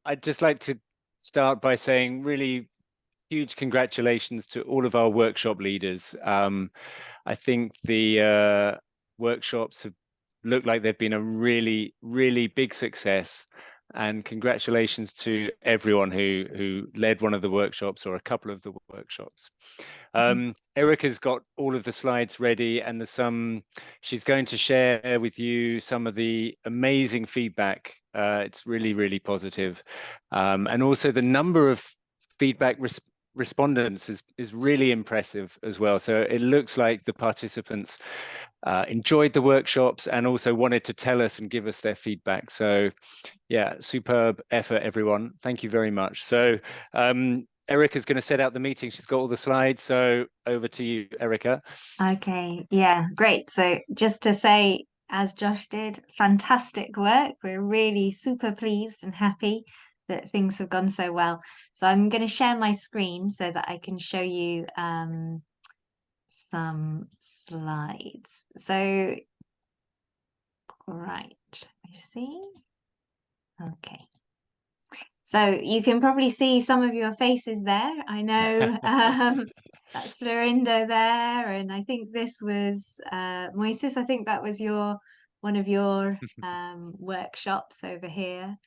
I'd just like to start by saying really huge congratulations to all of our workshop leaders. I think the workshops have looked like they've been a really, really big success. And congratulations to everyone who led one of the workshops or a couple of the workshops. Erica's got all of the slides ready, and she's going to share with you some of the amazing feedback. It's really, really positive. And also the number of feedback respondents is really impressive as well. So it looks like the participants enjoyed the workshops and also wanted to tell us and give us their feedback. So yeah, superb effort, everyone. Thank you very much. So Erica's going to set out the meeting. She's got all the slides. So over to you, Erica. Okay, yeah, great. So just to say, as Josh did, fantastic work. We're really super pleased and happy that things have gone so well. So I'm going to share my screen so that I can show you some slides. So, right, you see? Okay. So you can probably see some of your faces there. I know that's Florindo there, and I think this was Moises. I think that was one of your workshops over here.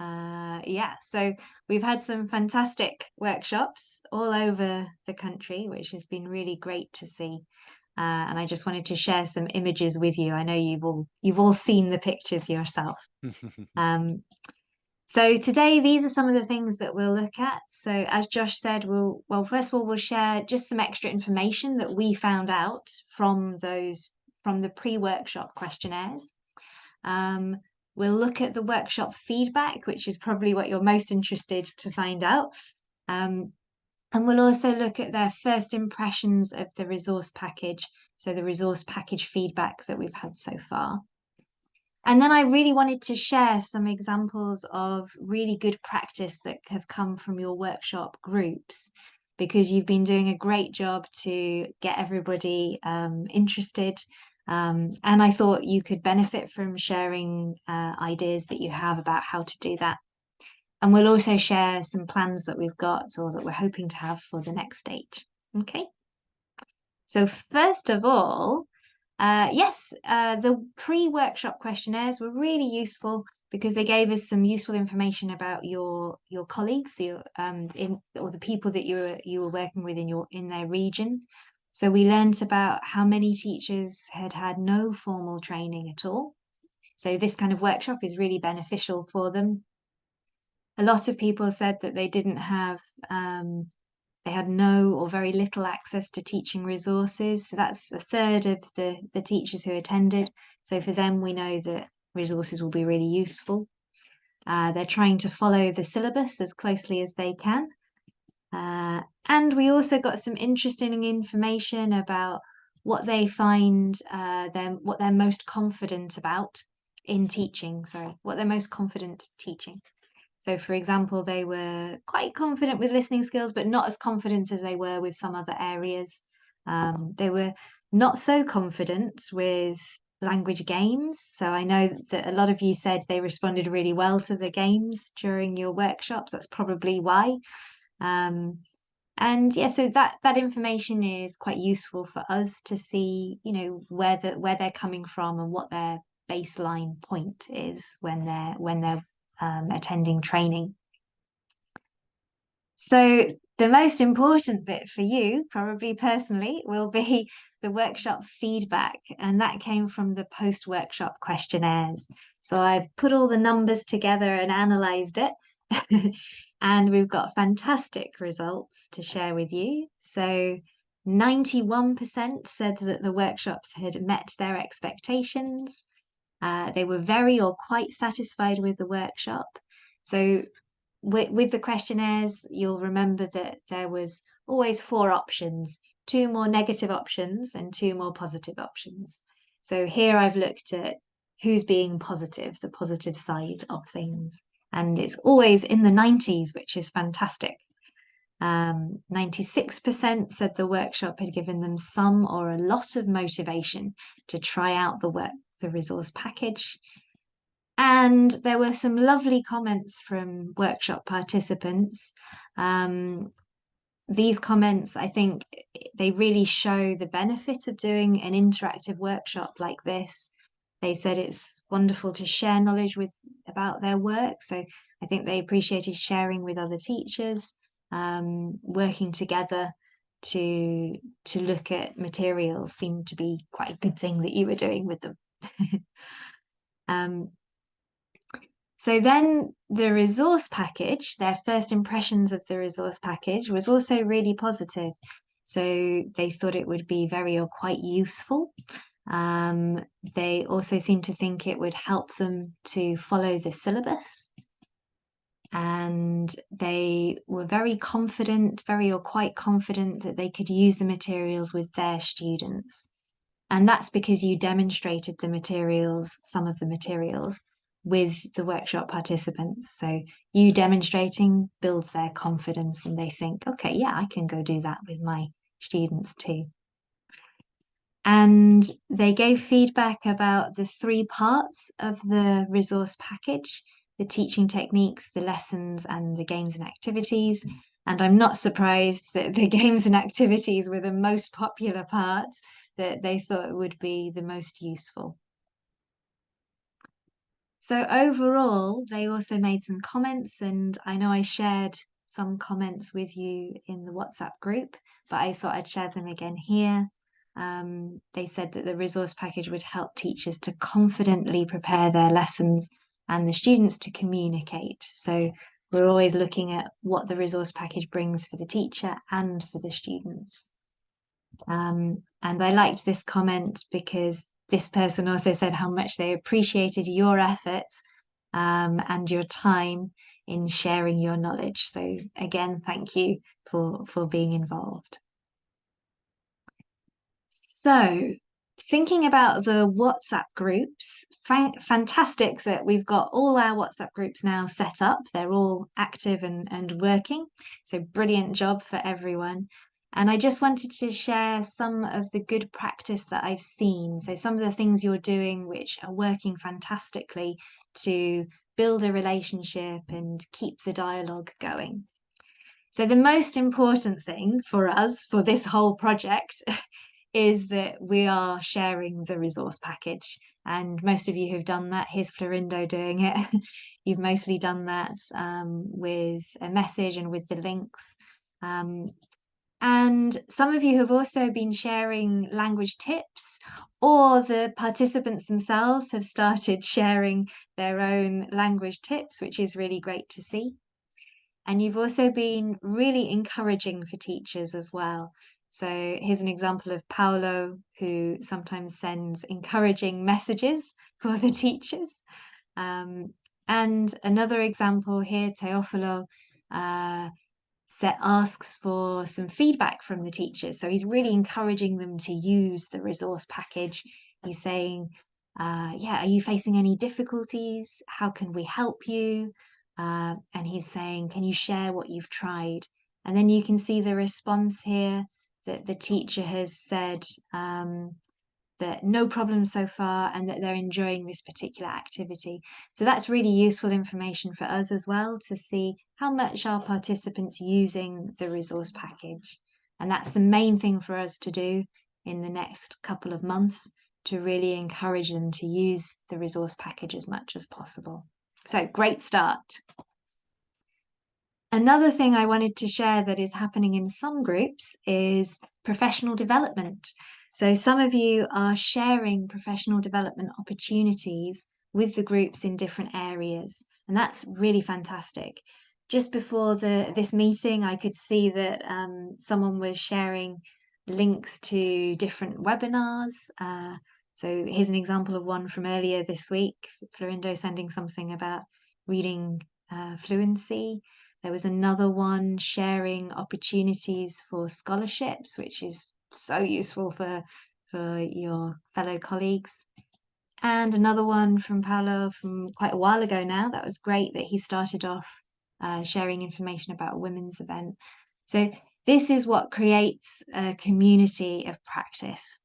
Yeah, so we've had some fantastic workshops all over the country, which has been really great to see. And I just wanted to share some images with you. I know you've all seen the pictures yourself. Um, so today, these are some of the things that we'll look at. So as Josh said, first of all, we'll share just some extra information that we found out from the pre-workshop questionnaires. We'll look at the workshop feedback, which is probably what you're most interested to find out. And we'll also look at their first impressions of the resource package. So the resource package feedback that we've had so far. And then I really wanted to share some examples of really good practice that have come from your workshop groups, because you've been doing a great job to get everybody interested. And I thought you could benefit from sharing ideas that you have about how to do that. And we'll also share some plans that we've got or that we're hoping to have for the next stage. Okay. So first of all, yes, the pre-workshop questionnaires were really useful because they gave us some useful information about your colleagues, or the people that you were working with in their region. So we learned about how many teachers had no formal training at all. So this kind of workshop is really beneficial for them. A lot of people said that they didn't have they had no or very little access to teaching resources. So that's a third of the teachers who attended. So for them, we know that resources will be really useful. They're trying to follow the syllabus as closely as they can. And we also got some interesting information about what they find what they're most confident about in teaching. Sorry, what they're most confident teaching. So, for example, they were quite confident with listening skills, but not as confident as they were with some other areas. They were not so confident with language games. So I know that a lot of you said they responded really well to the games during your workshops. That's probably why. And yeah, so that information is quite useful for us to see, where they're coming from and what their baseline point is when they're attending training. So the most important bit for you, probably personally, will be the workshop feedback, and that came from the post-workshop questionnaires. So I've put all the numbers together and analysed it, and we've got fantastic results to share with you. So 91% said that the workshops had met their expectations. They were very or quite satisfied with the workshop. So with the questionnaires, you'll remember that there was always 4 options, 2 more negative options and 2 more positive options. So here I've looked at who's being positive, the positive side of things. And it's always in the 90s, which is fantastic. 96% said the workshop had given them some or a lot of motivation to try out the resource package. And there were some lovely comments from workshop participants. These comments, I think, they really show the benefit of doing an interactive workshop like this. They said it's wonderful to share knowledge about their work. So I think they appreciated sharing with other teachers, working together to look at materials seemed to be quite a good thing that you were doing with them. So then the resource package, their first impressions of the resource package was also really positive. So they thought it would be very or quite useful. They also seemed to think it would help them to follow the syllabus. And they were very confident, very or quite confident that they could use the materials with their students. And that's because you demonstrated the materials, some of the materials, with the workshop participants. So you demonstrating builds their confidence and they think, okay, yeah, I can go do that with my students too. And they gave feedback about the 3 parts of the resource package: the teaching techniques, the lessons, and the games and activities. And I'm not surprised that the games and activities were the most popular part, that they thought would be the most useful. So overall, they also made some comments, and I know I shared some comments with you in the WhatsApp group, but I thought I'd share them again here. They said that the resource package would help teachers to confidently prepare their lessons and the students to communicate. So we're always looking at what the resource package brings for the teacher and for the students. And I liked this comment because this person also said how much they appreciated your efforts and your time in sharing your knowledge. So again, thank you for being involved. So thinking about the WhatsApp groups, fantastic that we've got all our WhatsApp groups now set up. They're all active and working. So brilliant job for everyone. And I just wanted to share some of the good practice that I've seen. So some of the things you're doing which are working fantastically to build a relationship and keep the dialogue going. So the most important thing for us for this whole project is that we are sharing the resource package. And most of you have done that. Here's Florindo doing it. You've mostly done that with a message and with the links. And some of you have also been sharing language tips, or the participants themselves have started sharing their own language tips, which is really great to see. And you've also been really encouraging for teachers as well. So here's an example of Paolo, who sometimes sends encouraging messages for the teachers. And another example here, Teofilo asks for some feedback from the teachers. So he's really encouraging them to use the resource package. He's saying, yeah, are you facing any difficulties? How can we help you? And he's saying, can you share what you've tried? And then you can see the response here that the teacher has said that no problem so far and that they're enjoying this particular activity. So that's really useful information for us as well to see how much are participants using the resource package. And that's the main thing for us to do in the next couple of months, to really encourage them to use the resource package as much as possible. So great start. Another thing I wanted to share that is happening in some groups is professional development. So some of you are sharing professional development opportunities with the groups in different areas, and that's really fantastic. Just before this meeting, I could see that someone was sharing links to different webinars. So here's an example of one from earlier this week. Florindo sending something about reading fluency. There was another one sharing opportunities for scholarships, which is so useful for your fellow colleagues. And another one from Paolo from quite a while ago now. That was great that he started off sharing information about a women's event. So this is what creates a community of practice.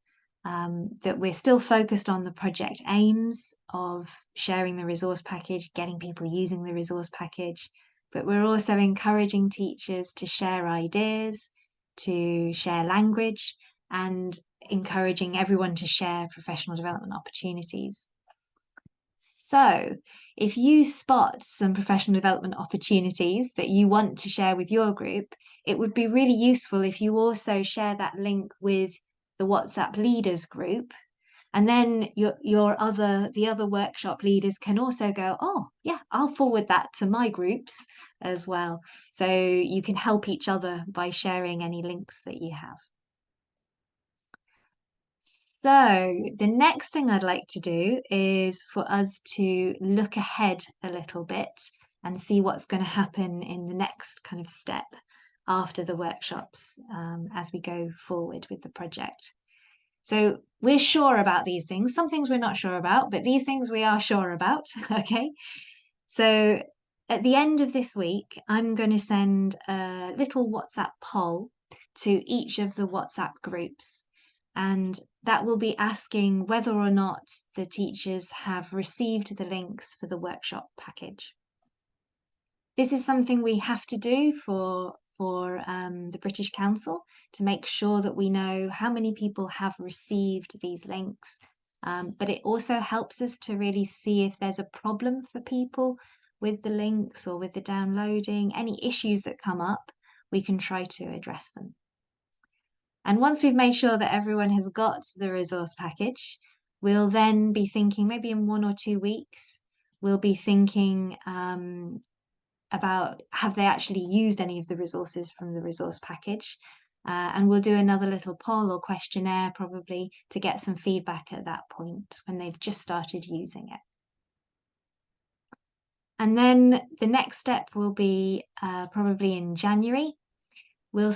that we're still focused on the project aims of sharing the resource package, getting people using the resource package, but we're also encouraging teachers to share ideas, to share language, and encouraging everyone to share professional development opportunities. So if you spot some professional development opportunities that you want to share with your group, it would be really useful if you also share that link with the WhatsApp leaders group. And then the other workshop leaders can also go, oh yeah, I'll forward that to my groups as well. So you can help each other by sharing any links that you have. So the next thing I'd like to do is for us to look ahead a little bit and see what's going to happen in the next kind of step after the workshops as we go forward with the project. So we're sure about these things. Some things we're not sure about, but these things we are sure about, okay? So at the end of this week, I'm going to send a little WhatsApp poll to each of the WhatsApp groups. And that will be asking whether or not the teachers have received the links for the workshop package. This is something we have to do for the British Council to make sure that we know how many people have received these links. But it also helps us to really see if there's a problem for people with the links or with the downloading. Any issues that come up, we can try to address them. And once we've made sure that everyone has got the resource package, we'll then be thinking, maybe in 1 or 2 weeks, we'll be thinking about have they actually used any of the resources from the resource package. And we'll do another little poll or questionnaire probably to get some feedback at that point when they've just started using it. And then the next step will be probably in January. We'll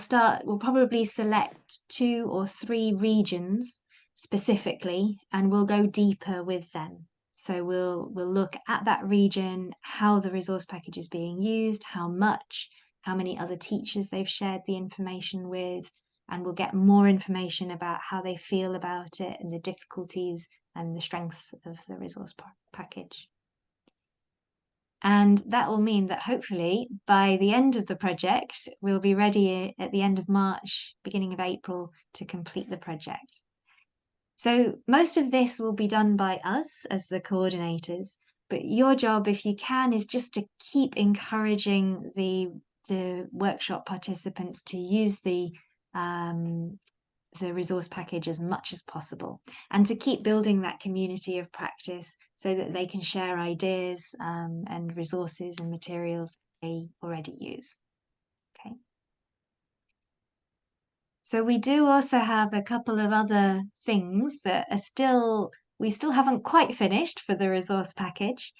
probably select 2 or 3 regions specifically, and we'll go deeper with them. So we'll look at that region, how the resource package is being used, how much, how many other teachers they've shared the information with, and we'll get more information about how they feel about it and the difficulties and the strengths of the resource package. And that will mean that hopefully by the end of the project, we'll be ready at the end of March, beginning of April to complete the project. So most of this will be done by us as the coordinators, but your job, if you can, is just to keep encouraging the workshop participants to use the resource package as much as possible and to keep building that community of practice so that they can share ideas and resources and materials they already use. Okay. So we do also have a couple of other things that are we still haven't quite finished for the resource package.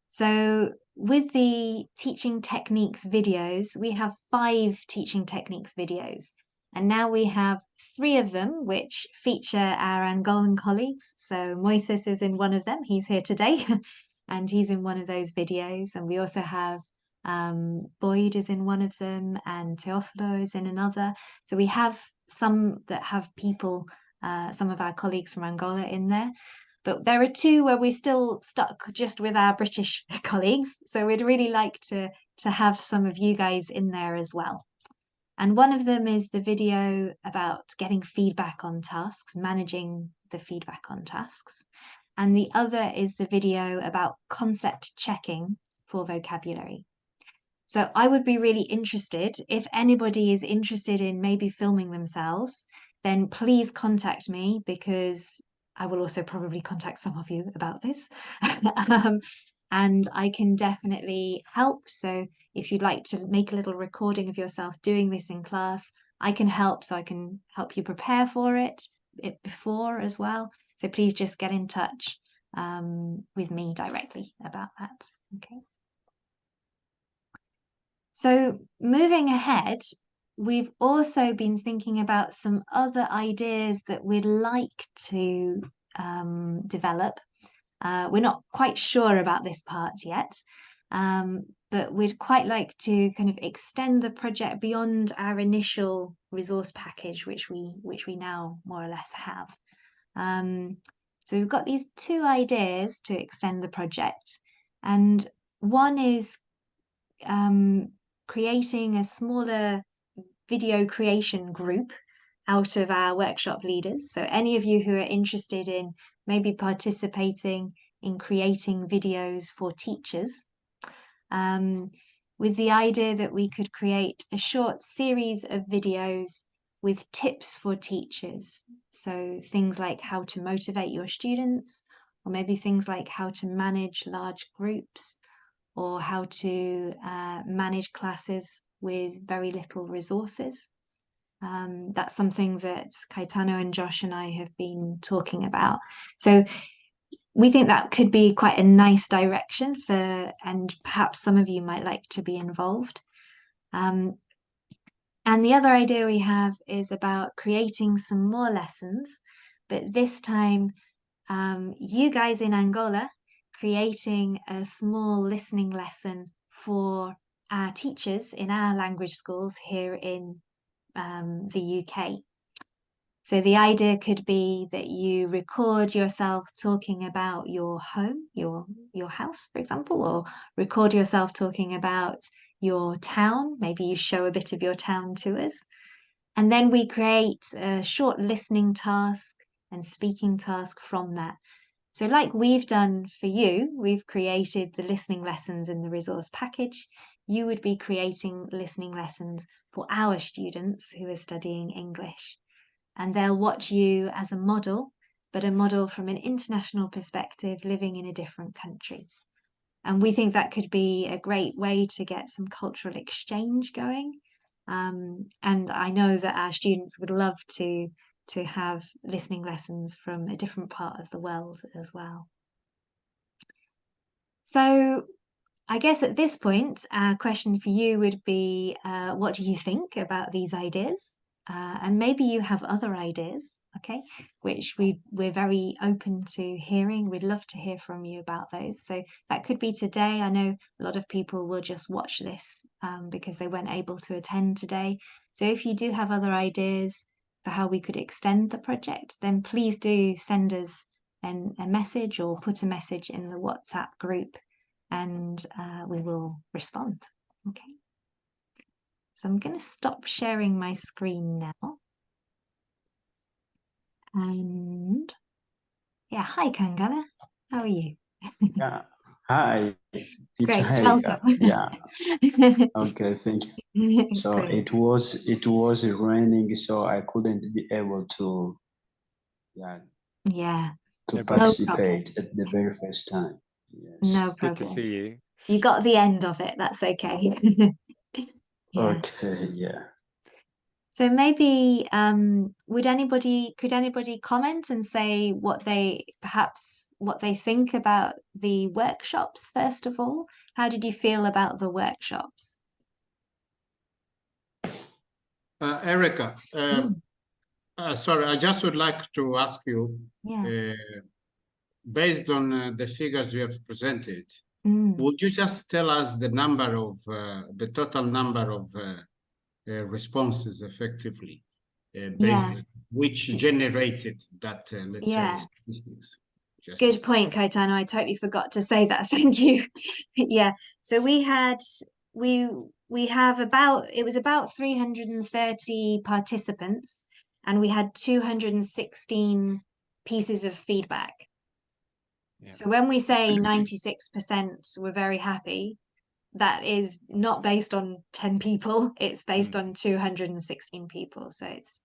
So with the teaching techniques videos, we have 5 teaching techniques videos. And now we have 3 of them, which feature our Angolan colleagues. So Moises is in one of them. He's here today, and he's in one of those videos. And we also have Boyd is in one of them, and Teofilo is in another. So we have some that have people, some of our colleagues from Angola in there. But there are 2 where we're still stuck just with our British colleagues. So we'd really like to have some of you guys in there as well. And one of them is the video about getting feedback on tasks, managing the feedback on tasks. And the other is the video about concept checking for vocabulary. So I would be really interested, if anybody is interested in maybe filming themselves, then please contact me, because I will also probably contact some of you about this. And I can definitely help. So if you'd like to make a little recording of yourself doing this in class, I can help. So I can help you prepare for it before as well. So please just get in touch with me directly about that. Okay. So moving ahead, we've also been thinking about some other ideas that we'd like to develop. We're not quite sure about this part yet, but we'd quite like to kind of extend the project beyond our initial resource package, which we now more or less have. So we've got these two ideas to extend the project, and one is creating a smaller video creation group out of our workshop leaders. So any of you who are interested in maybe participating in creating videos for teachers, with the idea that we could create a short series of videos with tips for teachers. So things like how to motivate your students, or maybe things like how to manage large groups, or how to manage classes with very little resources. That's something that Caetano and Josh and I have been talking about. So we think that could be quite a nice direction for, and perhaps some of you might like to be involved. And the other idea we have is about creating some more lessons, but this time you guys in Angola creating a small listening lesson for our teachers in our language schools here in the UK. So the idea could be that you record yourself talking about your home, your house, for example, or record yourself talking about your town. Maybe you show a bit of your town to us. And then we create a short listening task and speaking task from that. So like we've done for you, we've created the listening lessons in the resource package. You would be creating listening lessons for our students who are studying English. And they'll watch you as a model, but a model from an international perspective living in a different country. And we think that could be a great way to get some cultural exchange going. And I know that our students would love to have listening lessons from a different part of the world as well. So I guess at this point, our question for you would be, what do you think about these ideas? And maybe you have other ideas, okay, which we're very open to hearing. We'd love to hear from you about those. So that could be today. I know a lot of people will just watch this because they weren't able to attend today. So if you do have other ideas for how we could extend the project, then please do send us a message or put a message in the WhatsApp group, and we will respond. Okay. So I'm going to stop sharing my screen now. And yeah, hi Kangala, how are you? Yeah, hi, teacher Great, Helga. welcome. Yeah, okay, thank you. So Great. it was raining, so I couldn't be able to Yeah, to No problem. participate at the very first time. Yes. No Good to problem. see you. You got the end of it, that's okay. Yeah. Okay, yeah. So maybe could anybody comment and say what they think about the workshops first of all? How did you feel about the workshops? Erica, sorry, I just would like to ask you, Yeah. based on the figures you have presented, Mm. would you just tell us the number of the total number of responses effectively, based which generated that, let's say, statistics? Good point, Caetano. I totally forgot to say that. Thank you. Yeah. So we have it was about 330 participants, and we had 216 pieces of feedback. Yeah. So when we say 96% were very happy, that is not based on 10 people, it's based on 216 people. So it's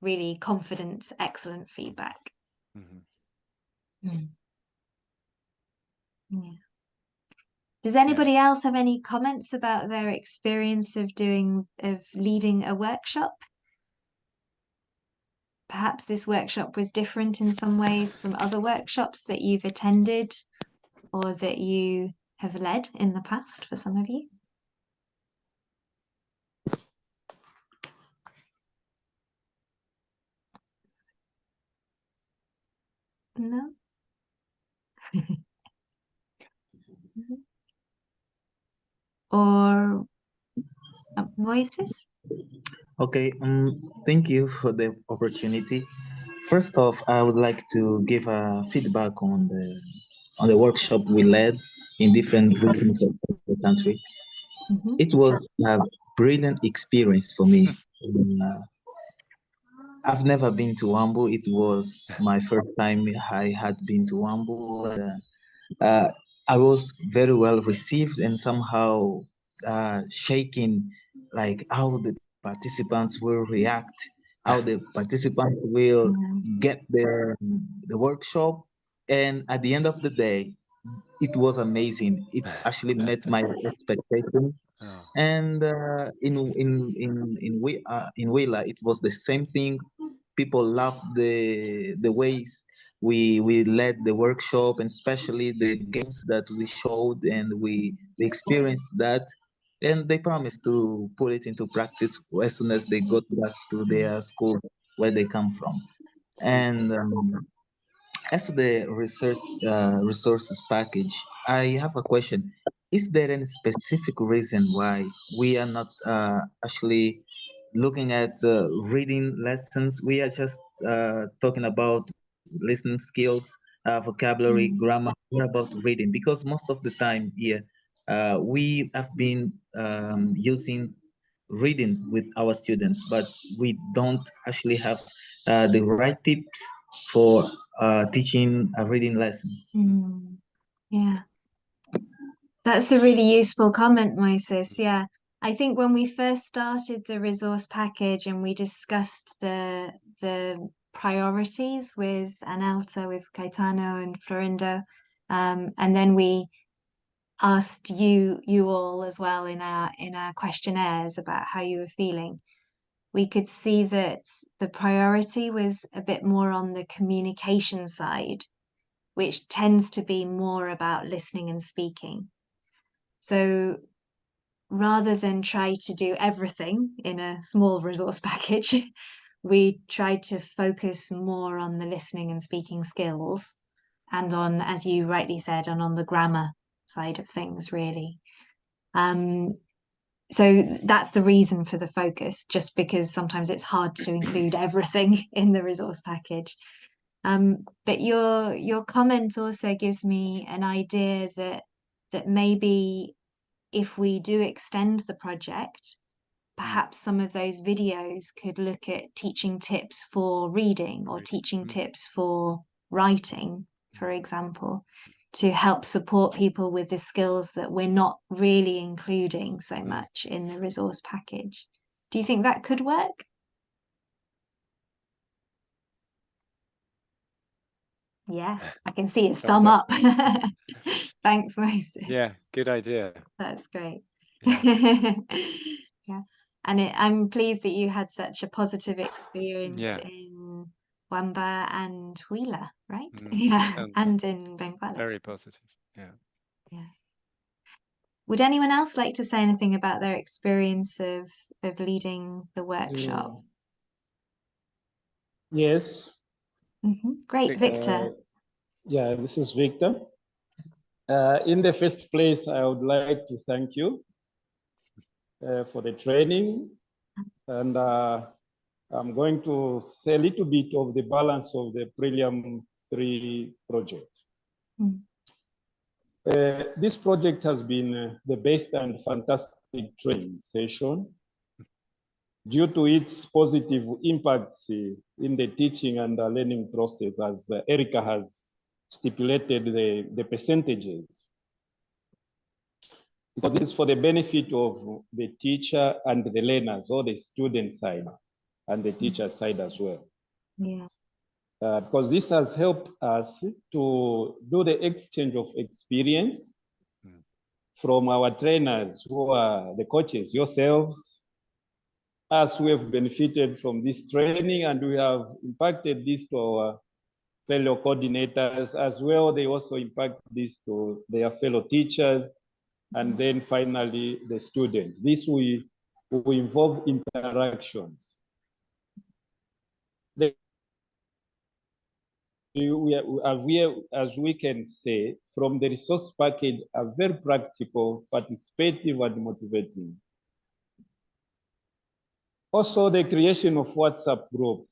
really confident, excellent feedback. Mm. Yeah. Does anybody else have any comments about their experience of leading a workshop? Perhaps this workshop was different in some ways from other workshops that you've attended or that you have led in the past for some of you. No? Or voices? Okay, thank you for the opportunity. first off, I would like to give a feedback on the workshop we led in different regions of the country. It was a brilliant experience for me. Uh, I've never been to Wambo. It was my first time I had been to Wambo. Uh, I was very well received and somehow shaking, like how the participants will react, how the participants will get the workshop. And at the end of the day, it was amazing. It actually met my expectations. Oh. And in Wela, it was the same thing. People loved the ways we led the workshop, and especially the games that we showed, and we experienced that, and they promised to put it into practice as soon as they got back to their school where they come from. And as the resources package, I have a question. Is there any specific reason why we are not actually looking at reading lessons? We are just talking about listening skills, vocabulary, grammar, what about reading? Because most of the time here, we have been using reading with our students, but we don't actually have the right tips for teaching a reading lesson. Yeah, that's a really useful comment, Moises. Yeah, I think when we first started the resource package and we discussed the priorities with Anelta, with Caetano and Florindo, and then we asked you all as well in our questionnaires about how you were feeling, we could see that the priority was a bit more on the communication side, which tends to be more about listening and speaking. So rather than try to do everything in a small resource package, we tried to focus more on the listening and speaking skills and on, as you rightly said, on the grammar side of things, really. So that's the reason for the focus, just because sometimes it's hard to include everything in the resource package. But your comment also gives me an idea that maybe if we do extend the project, perhaps some of those videos could look at teaching tips for reading or teaching tips for writing, for example, to help support people with the skills that we're not really including so much in the resource package. Do you think that could work? Yeah, I can see his thumb up. Thanks, Moises. Yeah, good idea. That's great. Yeah. Yeah. And I'm pleased that you had such a positive experience Yeah. in Wamba and Huila, right? Yeah, and in Benguela. Very positive. Yeah. Yeah. Would anyone else like to say anything about their experience of leading the workshop? Yes. Great, Victor. Yeah, this is Victor. In the first place, I would like to thank you for the training. And I'm going to say a little bit of the balance of the Prelim 3 project. This project has been the best and fantastic training session due to its positive impacts in the teaching and the learning process, as Erica has stipulated the percentages. Because this is for the benefit of the teacher and the learners, or the student side and the teacher side as well. Yeah. Because this has helped us to do the exchange of experience from our trainers, who are the coaches, yourselves, us who have benefited from this training, and we have impacted this to our fellow coordinators as well. They also impact this to their fellow teachers, and then finally the students. This will involve interactions. As we can say, from the resource package, are very practical, participative, and motivating. Also, the creation of WhatsApp group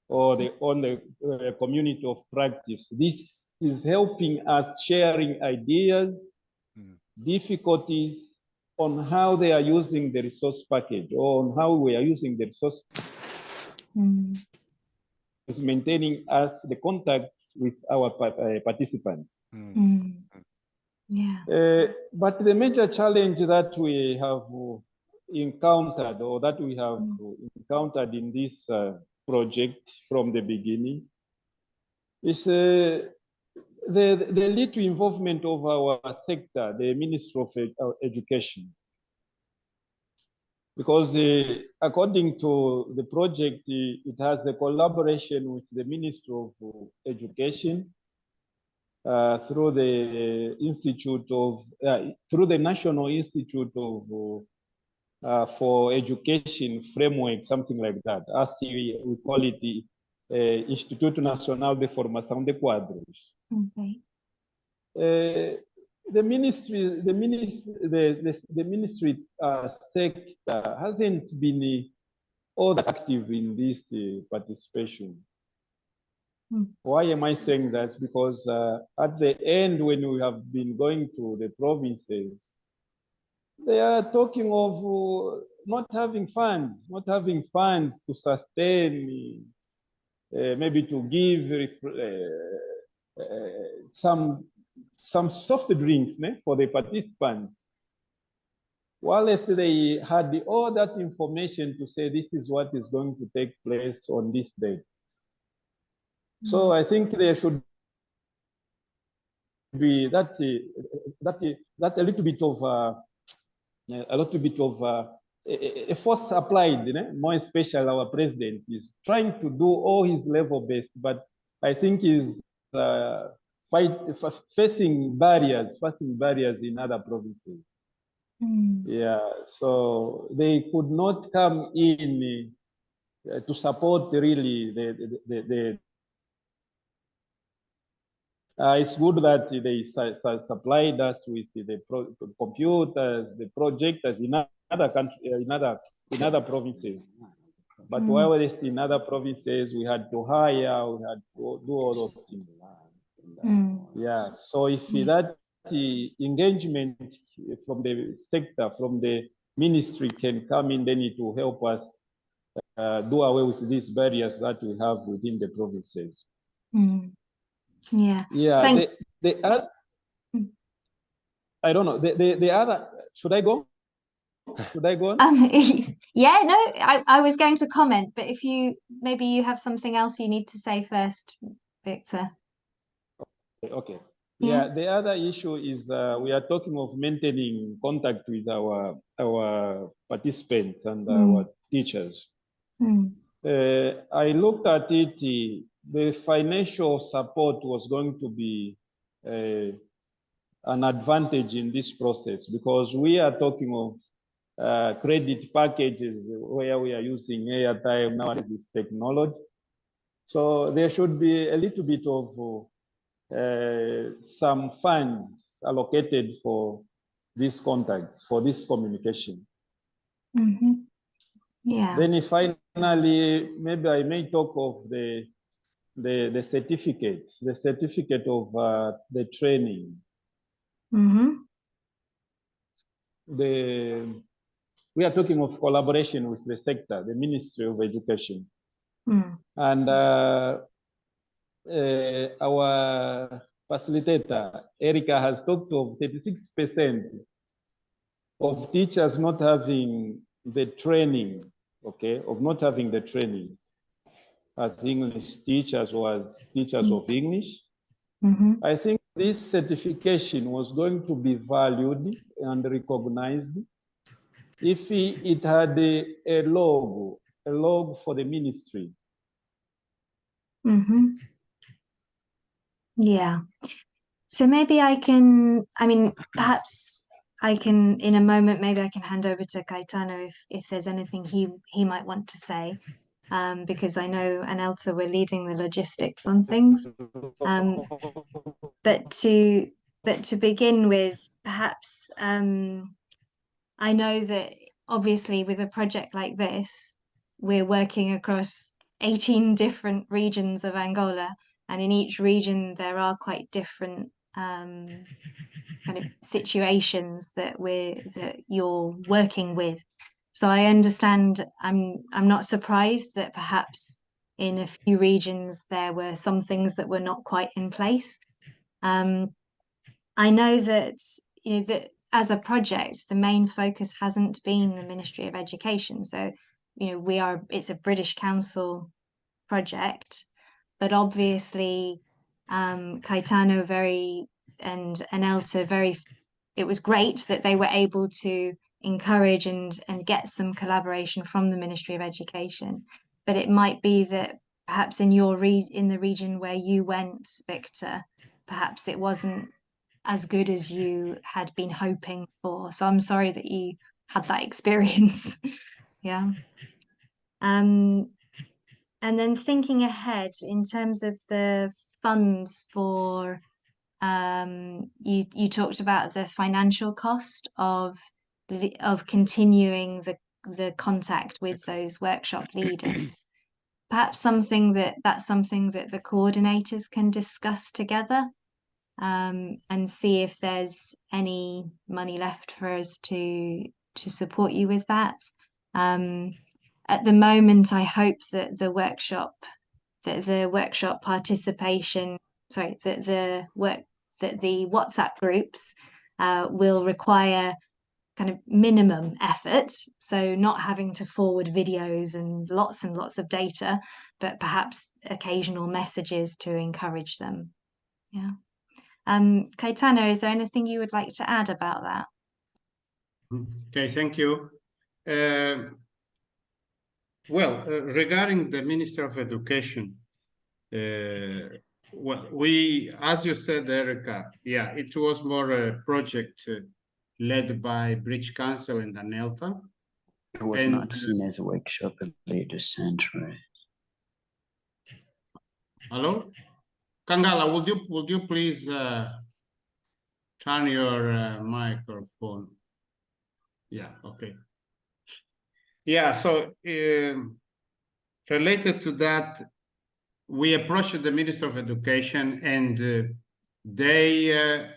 or on the community of practice. This is helping us sharing ideas, difficulties on how they are using the resource package, or on how we are using the resource. Is maintaining us the contacts with our participants. Yeah. But the major challenge that we have encountered, or that we have encountered in this project from the beginning, is the little involvement of our sector, the Ministry of Education. Because according to the project, it has a collaboration with the Ministry of Education through the through the National Institute of for Education Framework, something like that. As we call it, Instituto Nacional de Formação de Quadros. Okay. The ministry sector hasn't been all that active in this participation. Why am I saying that? Because at the end, when we have been going to the provinces, they are talking of not having funds to sustain, maybe to give some soft drinks for the participants. Whilst they had all that information to say this is what is going to take place on this date. So I think there should be that a little bit of a force applied, more especially our president is trying to do all his level best, but I think is facing barriers in other provinces. Yeah, so they could not come in to support really it's good that they supplied us with the computers, the projectors in other countries, in other provinces. But while in other provinces, we had to hire, we had to do all those things. Yeah, so if that engagement from the sector, from the ministry can come in, then it will help us do away with these barriers that we have within the provinces. Yeah. Yeah. The other, I don't know. The other. Should I go? Should I go on? Yeah. No. I was going to comment, but if maybe you have something else you need to say first, Victor. Okay. Yeah. The other issue is we are talking of maintaining contact with our participants and our teachers. I looked at it. The financial support was going to be an advantage in this process because we are talking of credit packages where we are using airtime nowadays is technology. So there should be a little bit of some funds allocated for these contacts, for this communication. Yeah. Then finally, maybe I may talk of the certificate of the training. We are talking of collaboration with the sector, the Ministry of Education. And our facilitator, Erica, has talked of 36% of teachers not having the training, of not having the training as English teachers or as teachers of English. I think this certification was going to be valued and recognized if it had a log for the ministry. Yeah. So maybe perhaps I can, in a moment, maybe I can hand over to Caetano if there's anything he might want to say. Because I know Anelta we're leading the logistics on things. But to begin with, perhaps I know that obviously with a project like this, we're working across 18 different regions of Angola, and in each region there are quite different kind of situations that you're working with. So I understand. I'm not surprised that perhaps in a few regions there were some things that were not quite in place. I know that that as a project, the main focus hasn't been the Ministry of Education. So it's a British Council project, but obviously Caetano and Elta it was great that they were able to encourage and get some collaboration from the Ministry of Education. But it might be that perhaps in the region where you went, Victor, perhaps it wasn't as good as you had been hoping for. So I'm sorry that you had that experience. Yeah. And then thinking ahead in terms of the funds for you talked about the financial cost of continuing the contact with those workshop leaders. Perhaps that's something that the coordinators can discuss together, and see if there's any money left for us to support you with that. At the moment, I hope that the workshop participation, that the WhatsApp groups will require kind of minimum effort. So not having to forward videos and lots of data, but perhaps occasional messages to encourage them. Yeah. Caetano, is there anything you would like to add about that? Okay, thank you. Well, regarding the Minister of Education, as you said, Erica, yeah, it was more a project led by British Council and ANELTA. It was not seen as a workshop at Leader Center. Hello? Kangala, would you please turn your microphone? Yeah, okay. Yeah, so related to that, we approached the Minister of Education, and they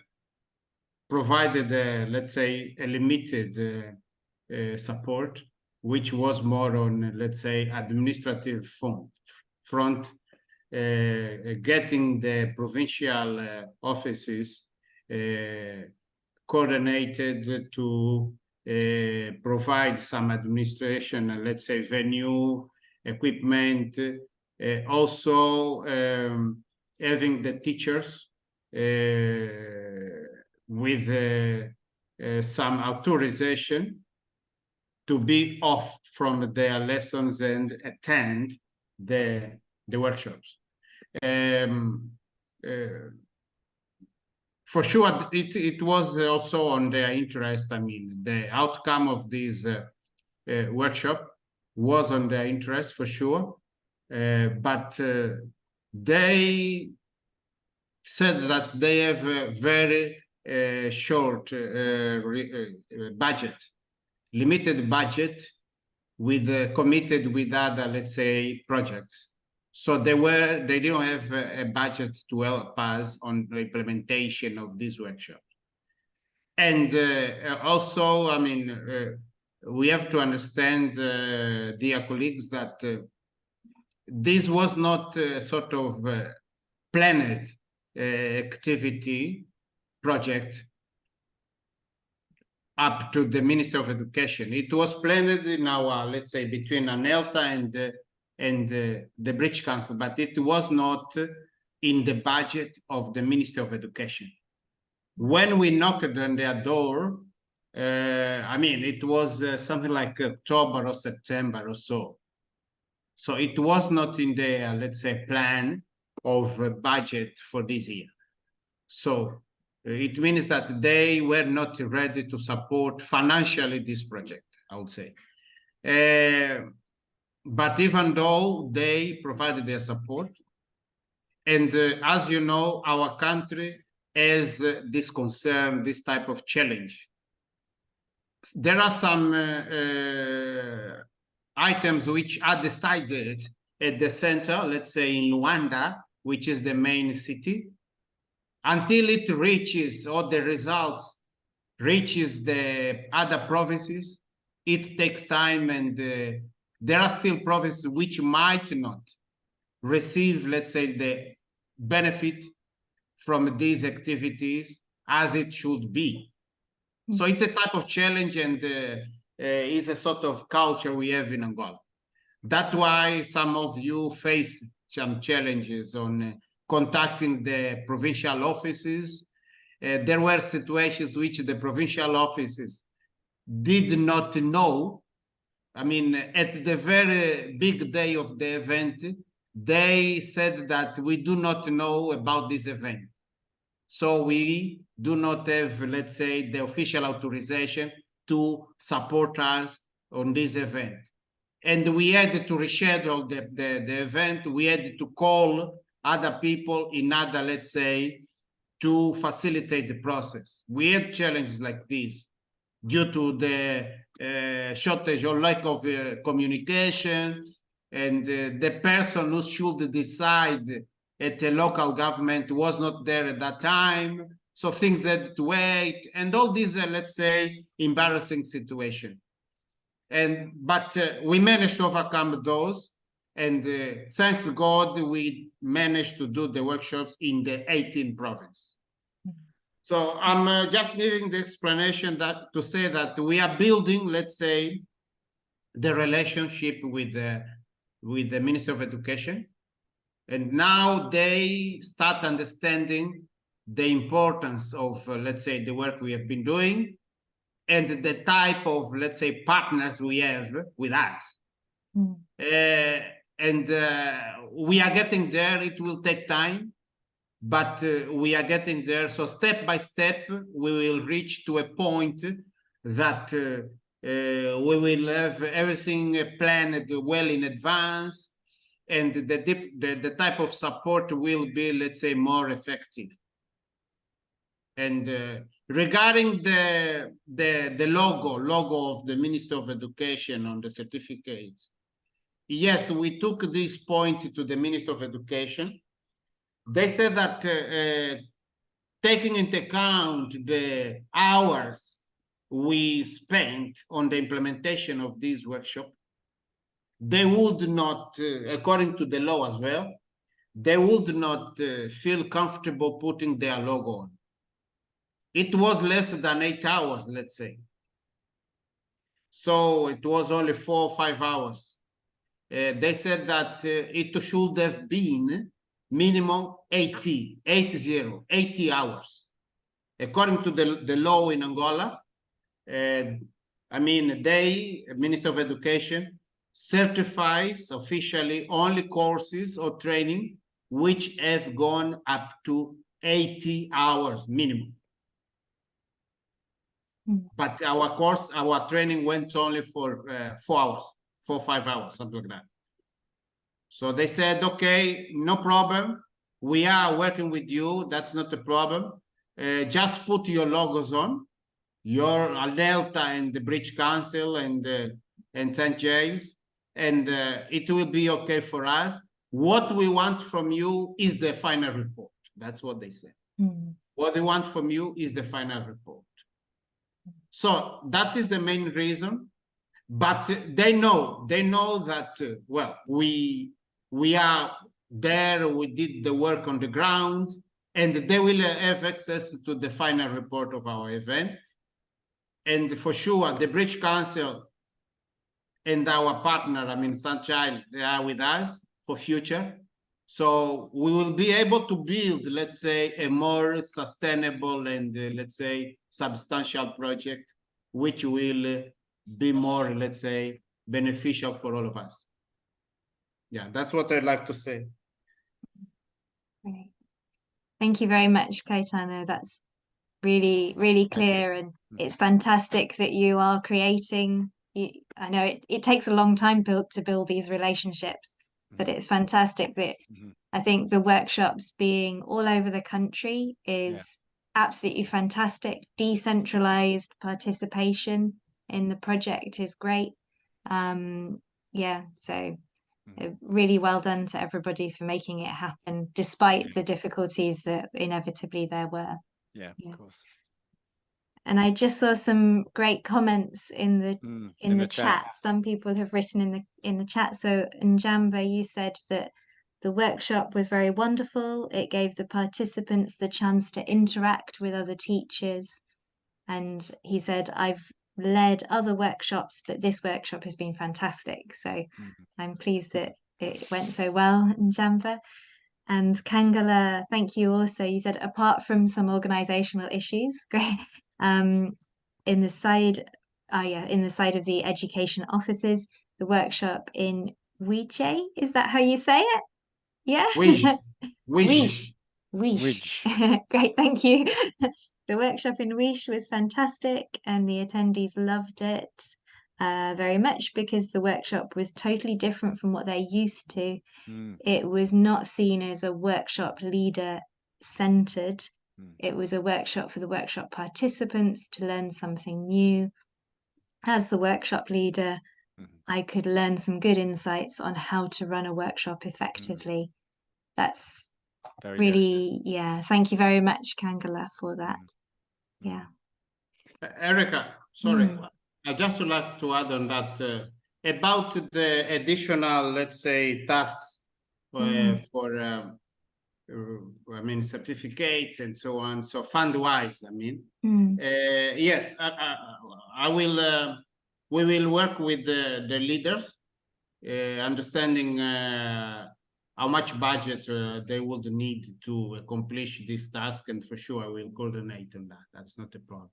provided, let's say, a limited support, which was more on, let's say, administrative front, getting the provincial offices coordinated to provide some administration, let's say, venue, equipment, also having the teachers with some authorization to be off from their lessons and attend the workshops. For sure, it was also on their interest. I mean, the outcome of this workshop was on their interest for sure, but they said that they have a very short budget, limited budget, with committed with other, let's say, projects. So they didn't have a budget to help us on the implementation of this workshop. And also, I mean, we have to understand, dear colleagues, that this was not sort of planned activity project up to the Minister of Education. It was planned in our, let's say, between ANELTA and the British Council, but it was not in the budget of the Minister of Education. When we knocked on their door, I mean, it was something like October or September or so. So it was not in their, let's say, plan of budget for this year. So it means that they were not ready to support financially this project, I would say. But even though they provided their support, and as you know, our country has this concern, this type of challenge. There are some items which are decided at the center, let's say in Luanda, which is the main city, until it reaches, or the results reaches the other provinces, it takes time, and there are still provinces which might not receive, let's say, the benefit from these activities as it should be. So it's a type of challenge, and is a sort of culture we have in Angola. That's why some of you face some challenges on contacting the provincial offices. There were situations which the provincial offices did not know. I mean, at the very big day of the event, they said that we do not know about this event. So we do not have, let's say, the official authorization to support us on this event. And we had to reschedule the event. We had to call other people in other, let's say, to facilitate the process. We had challenges like this due to the shortage or lack of communication, and the person who should decide at the local government was not there at that time. So things had to wait, and all these, let's say, embarrassing situation. But we managed to overcome those, and thanks God, we managed to do the workshops in the 18th province. So I'm just giving the explanation that to say that we are building, let's say, the relationship with the Ministry of Education, and now they start understanding the importance of, let's say, the work we have been doing, and the type of, let's say, partners we have with us. And we are getting there. It will take time, but we are getting there. So step by step, we will reach to a point that we will have everything planned well in advance, and the type of support will be, let's say, more effective. And regarding the logo of the Ministry of Education on the certificates, yes, we took this point to the Ministry of Education. They said that taking into account the hours we spent on the implementation of this workshop, they would not, according to the law as well, they would not feel comfortable putting their logo on. It was less than 8 hours, let's say. So it was only 4 or 5 hours. They said that it should have been minimum 80 hours. According to the law in Angola, I mean, Minister of Education certifies officially only courses or training which have gone up to 80 hours minimum. But our training went only for 4 hours, 4 or 5 hours, something like that. So they said, okay, no problem. We are working with you. That's not a problem. Just put your logos on, your Delta and the Bridge Council and St. James, and it will be okay for us. What we want from you is the final report. That's what they said. What they want from you is the final report. So that is the main reason. But they know that, well, we are there, we did the work on the ground, and they will have access to the final report of our event. And for sure, the Bridge Council and our partner, I mean, St. Giles, they are with us for future. So we will be able to build, let's say, a more sustainable and, let's say, substantial project, which will be more, let's say, beneficial for all of us. Yeah, that's what I'd like to say. Great. Thank you very much, Caetano. That's really, really clear, and it's fantastic that you are creating. I know it takes a long time to build these relationships, but it's fantastic that I think the workshops being all over the country is absolutely fantastic. Decentralized participation in the project is great. So Really well done to everybody for making it happen, despite the difficulties that inevitably there were. Yeah, of course. And I just saw some great comments in the in the chat. chat. Some people have written in the chat. So Njamba, you said that the workshop was very wonderful. It gave the participants the chance to interact with other teachers. And he said, I've led other workshops, but this workshop has been fantastic. So I'm pleased that it went so well, Njamba. And Kangala, thank you also. You said, apart from some organizational issues, great. In the side of the education offices, the workshop in Wiche, is that how you say it? Yeah. Wish. Great, thank you. The workshop in Wish was fantastic, and the attendees loved it very much, because the workshop was totally different from what they're used to. It was not seen as a workshop leader centered. It was a workshop for the workshop participants to learn something new. As the workshop leader, I could learn some good insights on how to run a workshop effectively. That's very really good. Yeah, thank you very much, Kangala, for that. Yeah. Erica, sorry, I just would like to add on that about the additional, let's say, tasks for I mean, certificates and so on. So fund-wise, I mean, yes, I will. We will work with the leaders, understanding how much budget they would need to accomplish this task, and for sure I will coordinate on that. That's not a problem.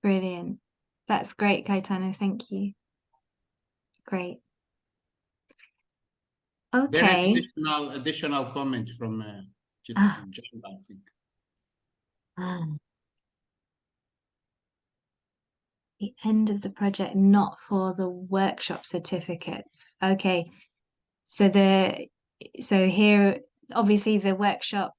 Brilliant. That's great, Caetano. Thank you. Great. Okay. There is additional comment from John, I think. The end of the project, not for the workshop certificates. Okay. So here, obviously the workshop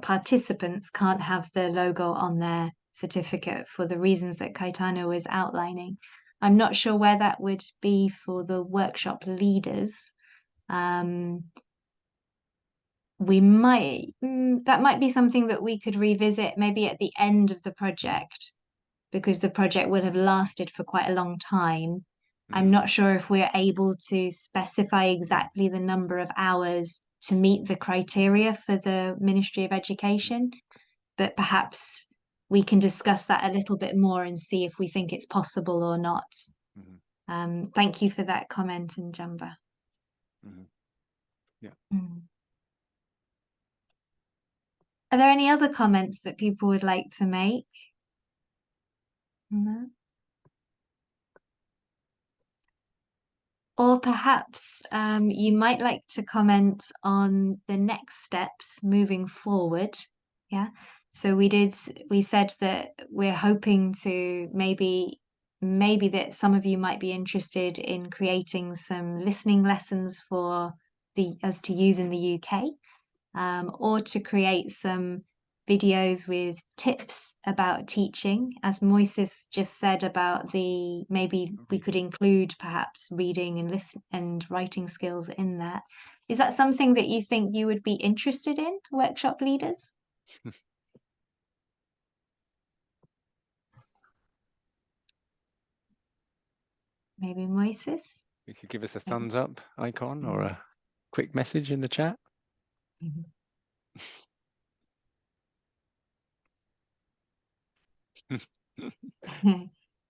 participants can't have the logo on their certificate for the reasons that Caetano was outlining. I'm not sure where that would be for the workshop leaders. That might be something that we could revisit maybe at the end of the project, because the project will have lasted for quite a long time. I'm not sure if we're able to specify exactly the number of hours to meet the criteria for the Ministry of Education, but perhaps we can discuss that a little bit more and see if we think it's possible or not. Thank you for that comment, Njamba. Yeah. Are there any other comments that people would like to make? No? Or perhaps you might like to comment on the next steps moving forward. Yeah. So we said that we're hoping to maybe that some of you might be interested in creating some listening lessons for us to use in the UK, or to create some videos with tips about teaching, as Moises just said about maybe we could include perhaps reading and listen and writing skills in that. Is that something that you think you would be interested in, workshop leaders? Maybe Moises? You could give us a thumbs up icon or a quick message in the chat.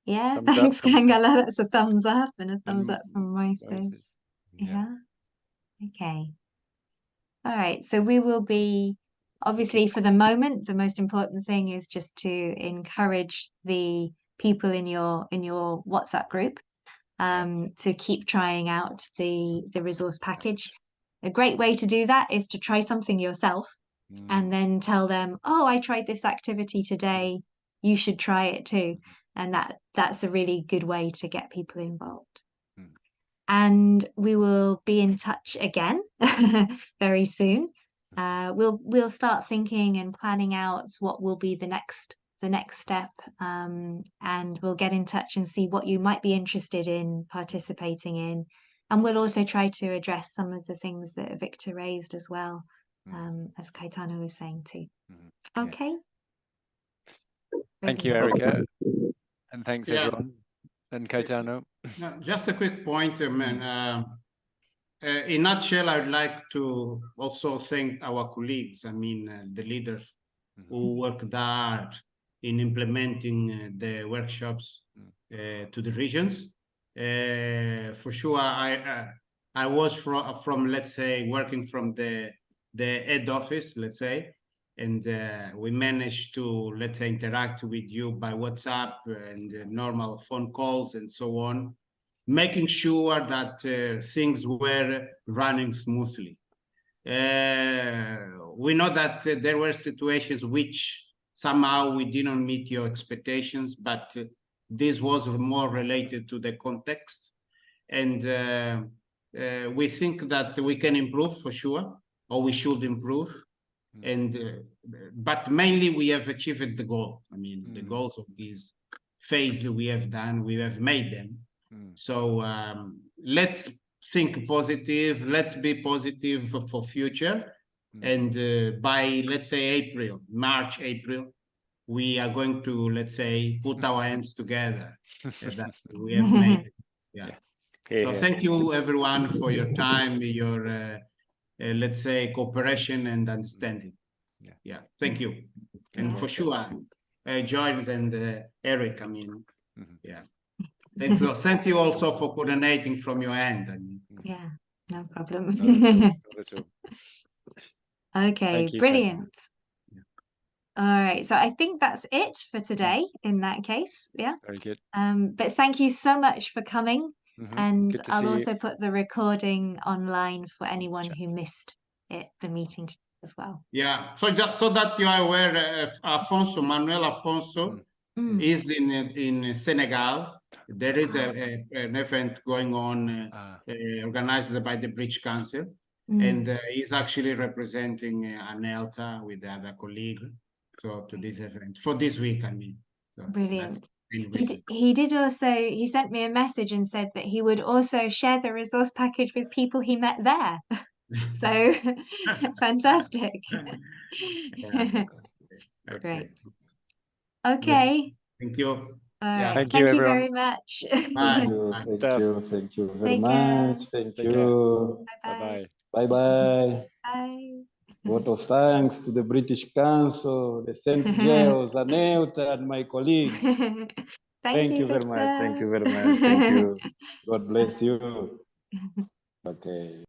Yeah, Thumbs thanks, up. Kangala. That's a thumbs up and a thumbs up from Moises. Yeah. Okay. All right. So we will be, obviously, for the moment, the most important thing is just to encourage the people in your WhatsApp group to keep trying out the resource package. A great way to do that is to try something yourself and then tell them, oh, I tried this activity today. You should try it too. And that's a really good way to get people involved. And we will be in touch again very soon. We'll start thinking and planning out what will be the next the next step, and we'll get in touch and see what you might be interested in participating in. And we'll also try to address some of the things that Victor raised as well, as Caetano was saying too. Okay. Thank you, Erica. And thanks, everyone. And Caetano. Just a quick point, in a nutshell, I would like to also thank our colleagues, the leaders who worked hard in implementing the workshops to the regions. For sure, I was from let's say, working from the head office, let's say, and we managed to, let's say, interact with you by WhatsApp and normal phone calls and so on, making sure that things were running smoothly. We know that there were situations which somehow we didn't meet your expectations, but this was more related to the context. And we think that we can improve for sure, or we should improve. And but mainly we have achieved the goal. The goals of this phase we have done, we have made them. So let's think positive, let's be positive for future. And by, let's say, March, April, we are going to, let's say, put our hands together. That we have made it. So thank you everyone for your time, your let's say, cooperation and understanding. Thank you. And for sure, Joyce and Eric, thank you also for coordinating from your end. Yeah, no problem. Not at all. Okay, brilliant. All right, so I think that's it for today in that case. Very good. But thank you so much for coming. And I'll also you. put the recording online for anyone who missed the meeting as well. So just so that you are aware, Manuel Afonso is in Senegal. There is an event going on organized by the British Council, and he's actually representing ANELTA with the other colleague to this event for this week. So brilliant. He sent me a message and said that he would also share the resource package with people he met there. So fantastic. Great. Okay. Thank you. All right. Thank you everyone. very much. Bye. Thank you very Take care. much. Thank you. Bye-bye. Bye-bye. Bye. Vote of thanks to the British Council, the St. Giles, Anelta, and my colleagues. Thank you very much. Thank you very much. Thank you. God bless you. Okay.